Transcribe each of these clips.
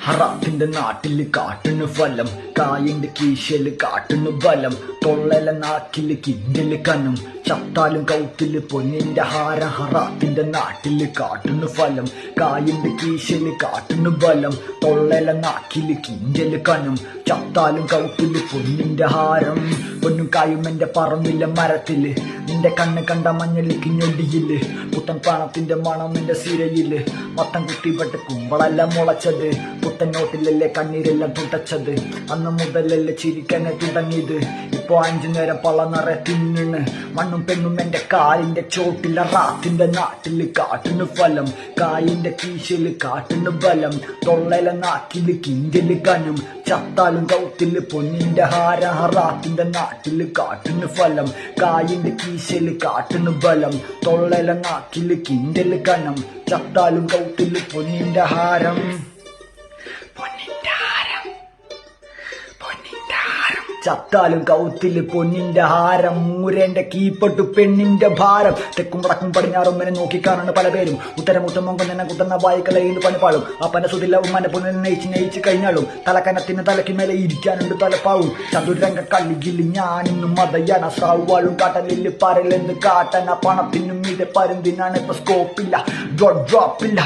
ഹറാത്തിന്റെ നാട്ടില് കാട്ടുന്നു ഫലം, കായിന്റെ കീശയില് കാട്ടുന്നു ബലം, തൊള്ളല നാക്കില് കിണ്ടല് കനം, ചത്താലും കൗത്തില് പൊന്നിന്റെ ഹാരം. ഹറാത്തിന്റെ നാട്ടില് കാട്ടുന്നു ഫലം, കായിന്റെ കീശയില് കാട്ടുന്നു ബലം, തൊള്ളല നാക്കില് കിണ്ടല് കനം, ചത്താലും കൗത്തില് പൊന്നിന്റെ ഹാരം. പൊന്നും കായും എന്റെ പറമ്പില്ല മരത്തില്, നിന്റെ കണ്ണ് കണ്ട മഞ്ഞളിക്ക് ഞൊടിയില്, പുത്തൻ പണത്തിന്റെ മണം നിന്റെ സിരയില്, മൊത്തം കുത്തിപ്പെട്ട് കുമ്പളെല്ലാം മുളച്ചത്, പുത്തൻ നോട്ടിലല്ലേ കണ്ണീരെല്ലാം തുടച്ചത്, അന്ന് മുതലല്ലേ ചിരിക്കാനെ തുടങ്ങിയത്. ഇപ്പൊ 5 നേരം പള്ള നിറ തിന്നണ്, മണ്ണും പെണ്ണും എന്റെ കാലിന്റെ ചോട്ടില. റാത്തിന്റെ നാട്ടില് കാട്ടുന്നു ഫലം, കായിന്റെ കീശയില് കാട്ടുന്നു ബലം, തൊള്ളല നാക്കില് കിഞ്ചല് കനം, ചത്താലും കൗത്തില് പൊന്നിന്റെ ഹാരം. റാത്തിന്റെ നാട്ടില് കാട്ടുന്നു ഫലം, കായിന്റെ കീശയില് കാട്ടുന്നു ബലം, തൊള്ളല നാക്കില് കിഞ്ചല് കനം, ചത്താലും കൗത്തില് പൊന്നിന്റെ ഹാരം. ചത്താലും കൗത്തില് പൊന്നിന്റെ ഹാരം, മൂരേന്റെ കീപ്പട്ടു പെണ്ണിന്റെ ഭാരം. തെക്കും വടക്കും പടിഞ്ഞാറും എന്നെ നോക്കിക്കാണുന്ന പല പേരും, ഉത്തരമുട്ടും തന്നെ കുട്ടുന്ന വായിക്കളയുന്ന പണിപ്പാളും. അപ്പന്റെ സുതില്ല ഉമ്മന്റെ പൊന്നിനെ നയിച്ച് കഴിഞ്ഞാലും, തലക്കനത്തിന് തലയ്ക്ക് മേലെ ഇരിക്കാനുണ്ട് തലപ്പാവും. ചതുരംഗ കളിയിൽ ഞാനിന്നും മതയണ സാവാളും, കാട്ടലില് പരലെന്ന് കാട്ടന, പണത്തിനും ഇത് പരുന്തിനാണ് ഇപ്പൊ സ്കോപ്പില്ല, ഡ്രോപ്പില്ല,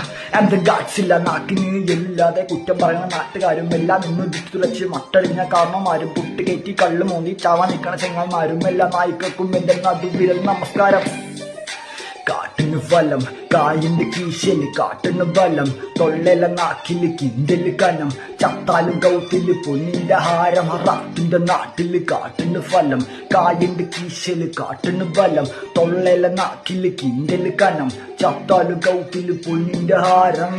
ഗാഡ്സില്ല. നാക്കിന് എല്ലാതെ കുറ്റം പറയുന്ന നാട്ടുകാരും എല്ലാം നിന്നും തുളച്ച് മട്ടളിഞ്ഞ കാരണമാരും, പുട്ട് കയറ്റി കള്ളു മോന്തി ചാവാൻ നിൽക്കണ ചെങ്ങായിമാരും, എല്ലാ നായ്ക്കൾക്കും എന്റെ നടുവിരൽ നമസ്കാരം. കാട്ടുന്നു ഫലം, കായിന്റെ കീശയില് കാട്ടുന്നു ബലം, തൊള്ളല നാക്കില് കിണ്ടല് കനം, ചത്താലും കൗത്തില് പൊന്നിന്റെ ഹാരം. ഹറാത്തിന്റെ നാട്ടില് കാട്ടുന്നു ഫലം, കായിന്റെ കീശയില് കാട്ടുന്നു ബലം, തൊള്ളല നാക്കില് കിണ്ടല് കനം, ചത്താലും കൗത്തില് പൊന്നിന്റെ ഹാരം.